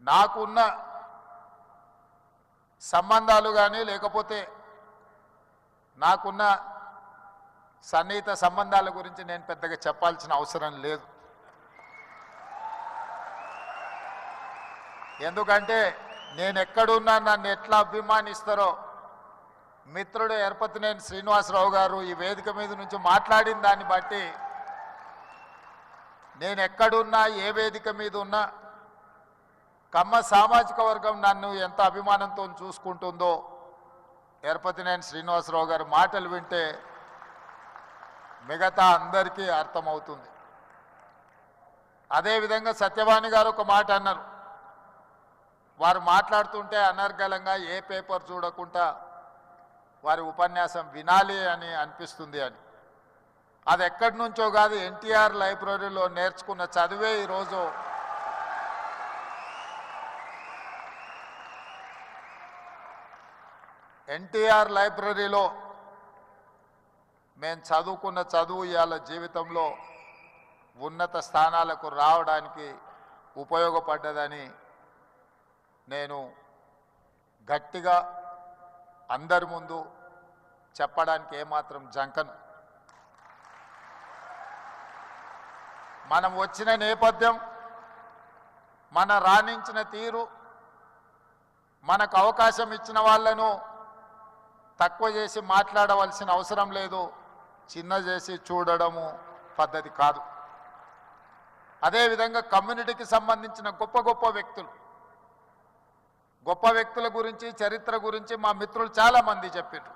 నాకున్న సంబంధాలు కానీ లేకపోతే నాకున్న సన్నిహిత సంబంధాల గురించి నేను పెద్దగా చెప్పాల్సిన అవసరం లేదు. ఎందుకంటే నేను ఎక్కడున్నా నన్ను ఎట్లా అభిమానిస్తారో మిత్రుడు ఎర్పతినేని శ్రీనివాసరావు గారు ఈ వేదిక మీద నుంచి మాట్లాడిన దాన్ని బట్టి నేను ఎక్కడున్నా ఏ వేదిక మీద ఉన్నా కమ్మ సామాజిక వర్గం నన్ను ఎంత అభిమానంతో చూసుకుంటుందో ఎర్పతినేని శ్రీనివాసరావు గారి మాటలు వింటే మిగతా అందరికీ అర్థమవుతుంది. అదేవిధంగా సత్యవాణి గారు ఒక మాట అన్నారు. వారు మాట్లాడుతుంటే అనర్గళంగా ఏ పేపర్ చూడకుండా వారి ఉపన్యాసం వినాలి అని అనిపిస్తుంది అని. అది ఎక్కడి నుంచో కాదు, ఎన్టీఆర్ లైబ్రరీలో నేర్చుకున్న చదివే ఈరోజు ఎన్టీఆర్ లైబ్రరీలో మేము చదువుకున్న చదువు ఇవాళ జీవితంలో ఉన్నత స్థానాలకు రావడానికి ఉపయోగపడ్డదని నేను గట్టిగా అందరి ముందు చెప్పడానికి ఏమాత్రం జంకను. మనం వచ్చిన నేపథ్యం, మన రాణించిన తీరు, మనకు అవకాశం ఇచ్చిన వాళ్ళను తక్కువ చేసి మాట్లాడవలసిన అవసరం లేదు, చిన్న చేసి చూడడము పద్ధతి కాదు. అదేవిధంగా కమ్యూనిటీకి సంబంధించిన గొప్ప వ్యక్తుల గురించి చరిత్ర గురించి మా మిత్రులు చాలామంది చెప్పారు.